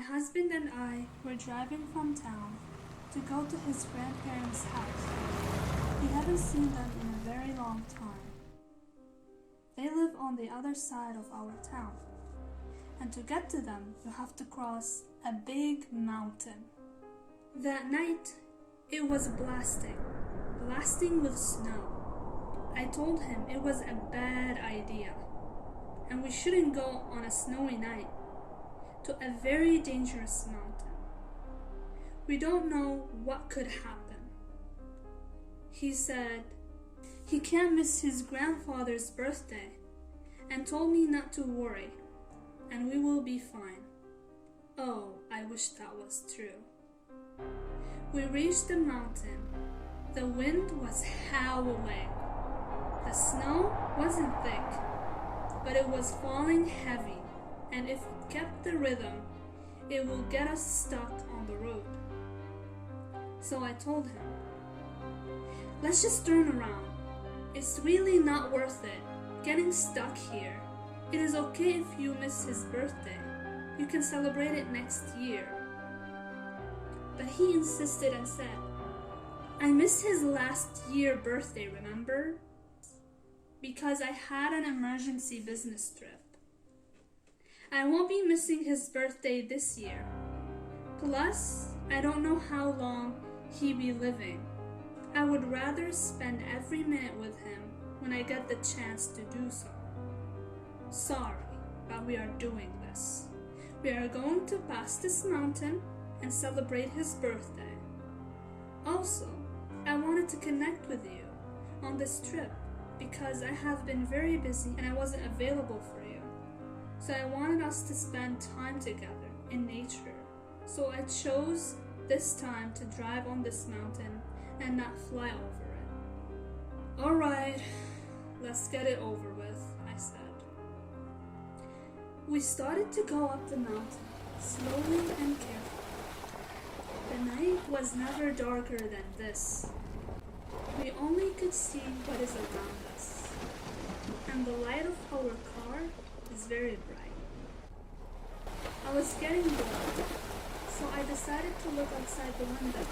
My husband and I were driving from town to go to his grandparents' house. We haven't seen them in a very long time. They live on the other side of our town, and to get to them, you have to cross a big mountain. That night, it was blasting with snow. I told him it was a bad idea, and we shouldn't go on a snowy night to a very dangerous mountain. We don't know what could happen. He said he can't miss his grandfather's birthday and told me not to worry, and we will be fine. Oh, I wish that was true. We reached the mountain. The wind was howling. The snow wasn't thick, but it was falling heavy, and if it kept the rhythm, it will get us stuck on the road. So I told him, let's just turn around. It's really not worth it getting stuck here. It is okay if you miss his birthday. You can celebrate it next year. But he insisted and said, I missed his last year birthday, remember? Because I had an emergency business trip. I won't be missing his birthday this year. Plus, I don't know how long he'll be living. I would rather spend every minute with him when I get the chance to do so. Sorry, but we are doing this. We are going to pass this mountain and celebrate his birthday. Also, I wanted to connect with you on this trip because I have been very busy and I wasn't available for you. So I wanted us to spend time together in nature. So I chose this time to drive on this mountain and not fly over it. Alright, let's get it over with, I said. We started to go up the mountain, slowly and carefully. The night was never darker than this. We only could see what is around us, and the light of our car is very bright. I was getting bored, so I decided to look outside the window,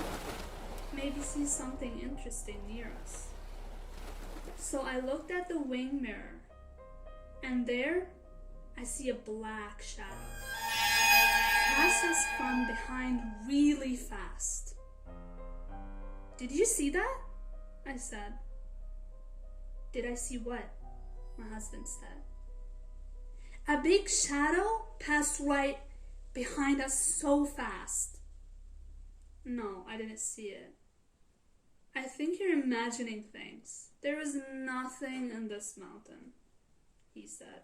maybe see something interesting near us. So I looked at the wing mirror, and there I see a black shadow pass us from behind really fast. Did you see that? I said. Did I see what? My husband said. A big shadow passed right behind us so fast. No, I didn't see it. I think you're imagining things. There is nothing in this mountain, he said.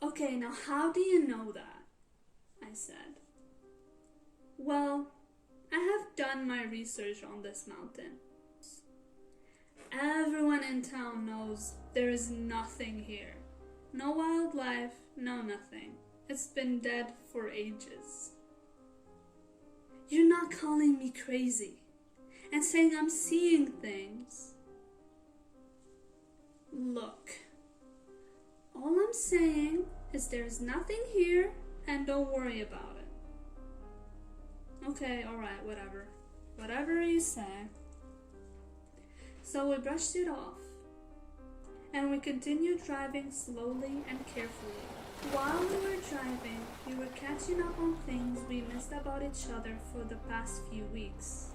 Okay, now how do you know that? I said. Well, I have done my research on this mountain. Everyone in town knows there is nothing here. No wildlife, no nothing. It's been dead for ages. You're not calling me crazy and saying I'm seeing things. Look, all I'm saying is there's nothing here and don't worry about it. Okay, alright, whatever. Whatever you say. So we brushed it off, and we continued driving slowly and carefully. While we were driving, we were catching up on things we missed about each other for the past few weeks.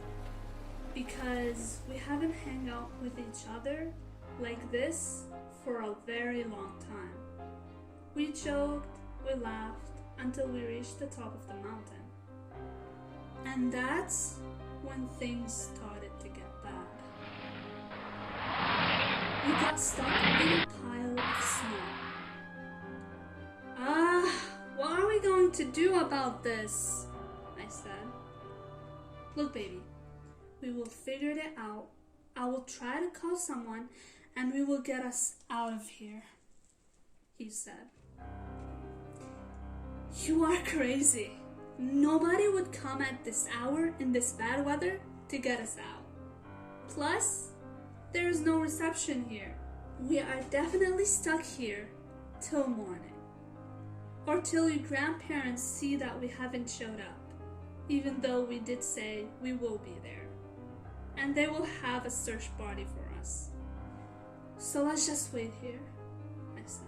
Because we haven't hung out with each other like this for a very long time. We joked, we laughed, until we reached the top of the mountain. And that's when things started to get bad. We got stuck in a pile of snow. What are we going to do about this? I said. Look, baby, we will figure it out. I will try to call someone and we will get us out of here, he said. You are crazy. Nobody would come at this hour in this bad weather to get us out. Plus, there is no reception here. We are definitely stuck here till morning. or till your grandparents see that we haven't showed up, even though we did say we will be there. And they will have a search party for us. So let's just wait here, I said.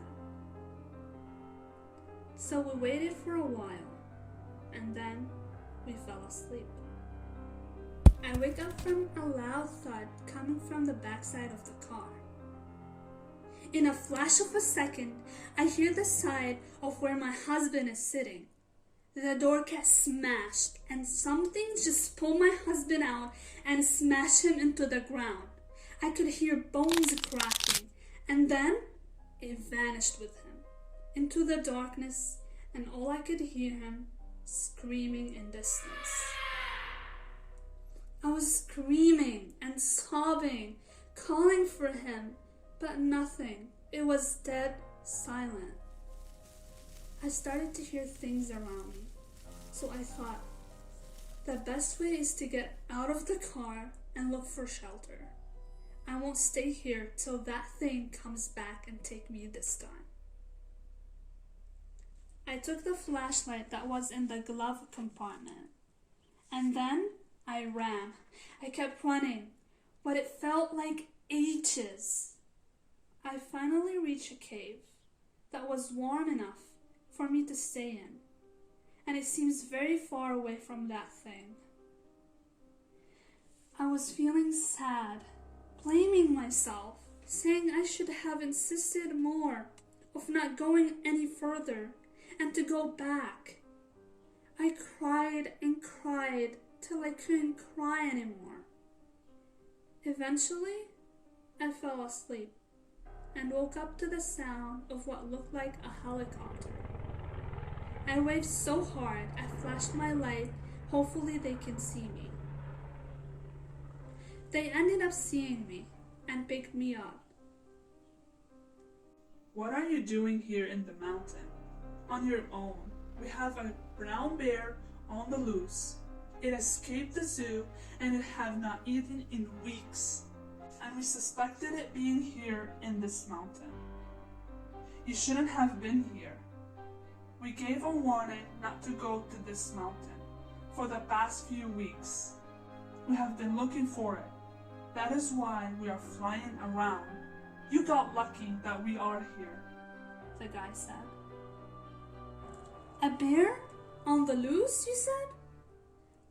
So we waited for a while, and then we fell asleep. I wake up from a loud thud coming from the backside of the car. In a flash of a second, I hear the side of where my husband is sitting. The door gets smashed, and something just pulled my husband out and smashed him into the ground. I could hear bones cracking, and then it vanished with him into the darkness, and all I could hear him screaming in distance. I was screaming and sobbing, calling for him, but nothing. It was dead silent. I started to hear things around me, so I thought the best way is to get out of the car and look for shelter. I won't stay here till that thing comes back and take me this time. I took the flashlight that was in the glove compartment, and then I ran. I kept running, but it felt like ages. I finally reached a cave that was warm enough for me to stay in, and it seems very far away from that thing. I was feeling sad, blaming myself, saying I should have insisted more of not going any further and to go back. I cried and cried till I couldn't cry anymore. Eventually, I fell asleep and woke up to the sound of what looked like a helicopter. I waved so hard I flashed my light, hopefully they can see me. They ended up seeing me and picked me up. What are you doing here in the mountain? On your own. We have a brown bear on the loose. It escaped the zoo and it had not eaten in weeks. And we suspected it being here in this mountain. You shouldn't have been here. We gave a warning not to go to this mountain for the past few weeks. We have been looking for it. That is why we are flying around. You got lucky that we are here, the guy said. A bear? On the loose, you said?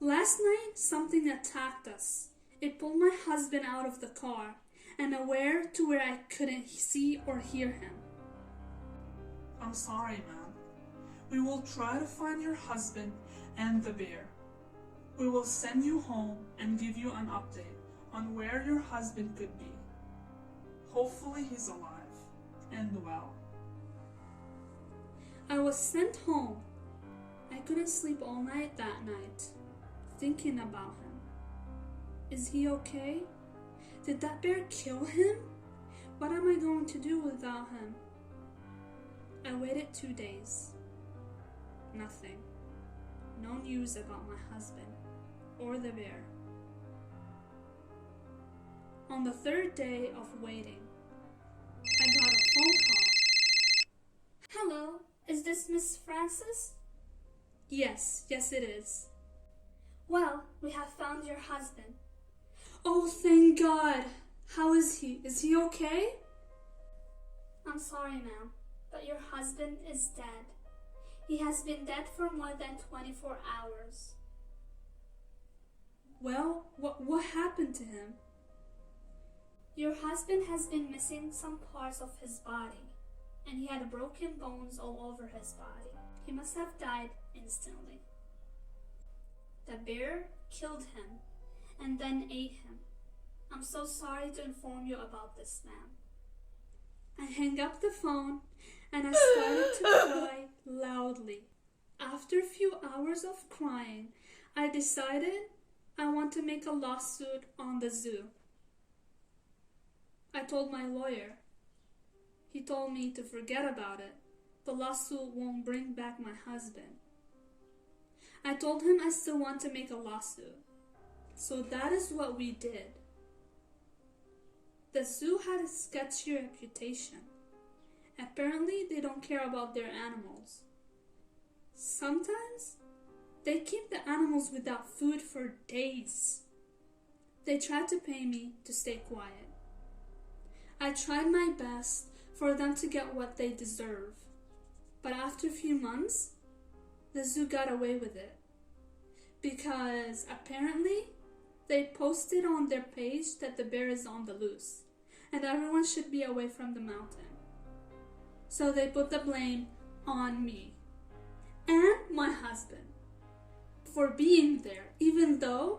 Last night, something attacked us. It pulled my husband out of the car and away to where I couldn't see or hear him. I'm sorry, man. We will try to find your husband and the bear. We will send you home and give you an update on where your husband could be. Hopefully he's alive and well. I was sent home. I couldn't sleep all night that night, thinking about him. Is he okay? Did that bear kill him? What am I going to do without him? I waited 2 days. Nothing. No news about my husband or the bear. On the third day of waiting, I got a phone call. Hello, is this Miss Francis? Yes, it is. Well, we have found your husband. Oh, thank God. How is he? Is he okay? I'm sorry, ma'am, but your husband is dead. He has been dead for more than 24 hours. Well, what happened to him? Your husband has been missing some parts of his body, and he had broken bones all over his body. He must have died instantly. The bear killed him and then ate him. I'm so sorry to inform you about this, ma'am. I hung up the phone and I started to cry loudly. After a few hours of crying, I decided I want to make a lawsuit on the zoo. I told my lawyer. He told me to forget about it. The lawsuit won't bring back my husband. I told him I still want to make a lawsuit. So that is what we did. The zoo had a sketchy reputation. Apparently they don't care about their animals. Sometimes they keep the animals without food for days. They tried to pay me to stay quiet. I tried my best for them to get what they deserve. But after a few months, the zoo got away with it. Because apparently, they posted on their page that the bear is on the loose and everyone should be away from the mountain. So they put the blame on me and my husband for being there, even though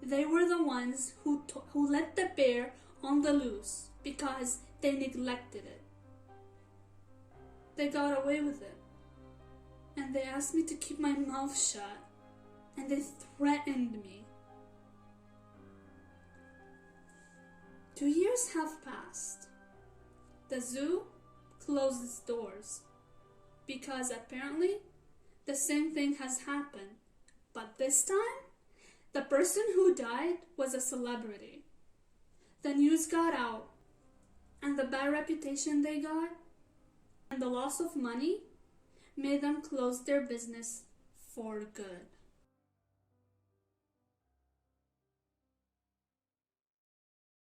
they were the ones who let the bear on the loose because they neglected it. They got away with it. And they asked me to keep my mouth shut. And they threatened me. 2 years have passed. The zoo closed its doors because apparently the same thing has happened. But this time, the person who died was a celebrity. The news got out, and the bad reputation they got and the loss of money made them close their business for good.